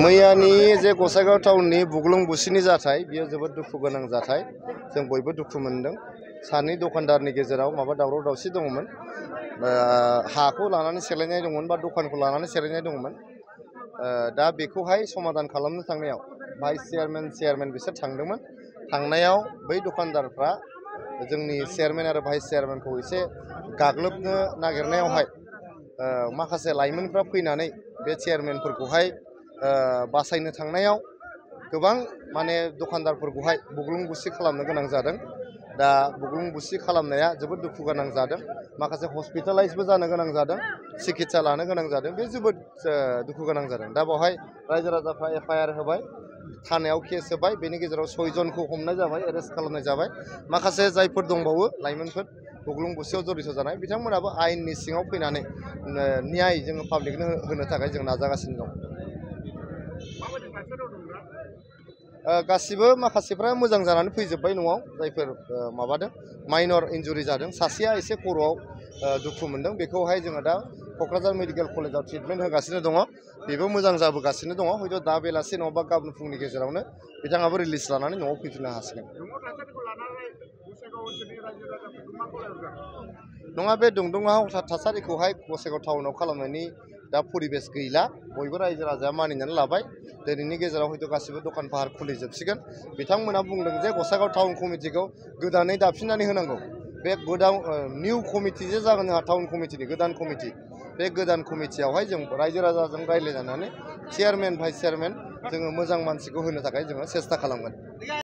मैयानि जे गसाइगाव टाउननि बुग्लुं-बुसिनि जाथाय बियो जोबोद दुखु गोनां जाथाय जों बयबो दुखु मोनदों। सानै दखानदारनि गेजेराव माबा दावराव दावसि दङमोन, हाखौ लानानै सेलायनाय दङमोन बा दखानखौ लानानै सेलायनाय दङमोन। दा बेखौहाय समाधान खालामनो थांनायाव भाइस चेयारमेन बिसोर थांदोंमोन। थांनायाव बै दखानदारफ्रा जोंनि चेयारमेन आरो भाइस चेयारमेनखौ एसे गाग्लोबनो नागिरनायावहाय माखासे लाइमोनफ्रा फैनानै बे चेयारमेनफोरखौहाय बासायनो थांनायाव गोबां माने दखानदारफोरखौहाय बुग्लुं-बुसि खालामनो गोनां जादों। दा बुग्लुं-बुसि खालामनाया जोबोद दुखु गोनां जादों। माखासे हस्पिटालाइजबो जानो गोनां जादों, सिकित्सा लानो गोनां जादों। बे जोबोद दुखु गोनां जादों। दा बेवहाय रायजो राजाफ्रा FIR होबाय, थानायाव केस होबाय। बेनि गेजेराव 6 जनखौ हमनाय जाबाय, एरेस्ट खालामनाय जाबाय। माखासे जायफोर दंबावो लाइमोनफोर बुग्लुं-बुसियाव जड़ित जानाय बिथांमोनाबो आयेननि सिङाव फैनानै न्याय जोङो पाब्लिकनो होनो थाखाय जों नाजागासिनो दं। गासिबो माखासेफ्रा मोजां जानानै फैजोब्बाय न'आव, जायफोर माबादों माइनर इन्जुरि जादों। सासेया एसे खर'आव दुखु मोनदों, बेखौहाय जोङो दा क'क्राझार मेडिकेल कलेजाव ट्रिटमेन्ट होगासिनो दङ। बेबो मोजां जाबोगासिनो दङ। हयथ' दा बेलासि नङाबा गाबोन फुंनि गेजेरावनो बिथाङाबो रिलिज लानानै न'आव फैफिननो हासिगोन। नङा, बे दुंदुङाव थासारिखौहाय गसाइगाव टाउनाव खालामनायनि दा परिबेस गैला। बयबो रायजो राजाया मानिनानै लाबाय। दिनैनि गेजेराव हयथ' गासिबो दखान फाहार खुलिजोबसिगोन। बिथांमोना बुंदों जे गसाइगाव टाउन कमिटिखौ गोदानै दाफिननानै होनांगौ। बे निउ कमिटि जे जागोन जोंहा टाउन कमिटिनि गोदान कमिटि, बे गोदान कमिटियावहाय जों रायजो राजाजों रायज्लायनानै चेयारमेन भाइस चेयारमेन जोङो मोजां मानसिखौ होनो थाखाय जोङो सेस्था खालामगोन।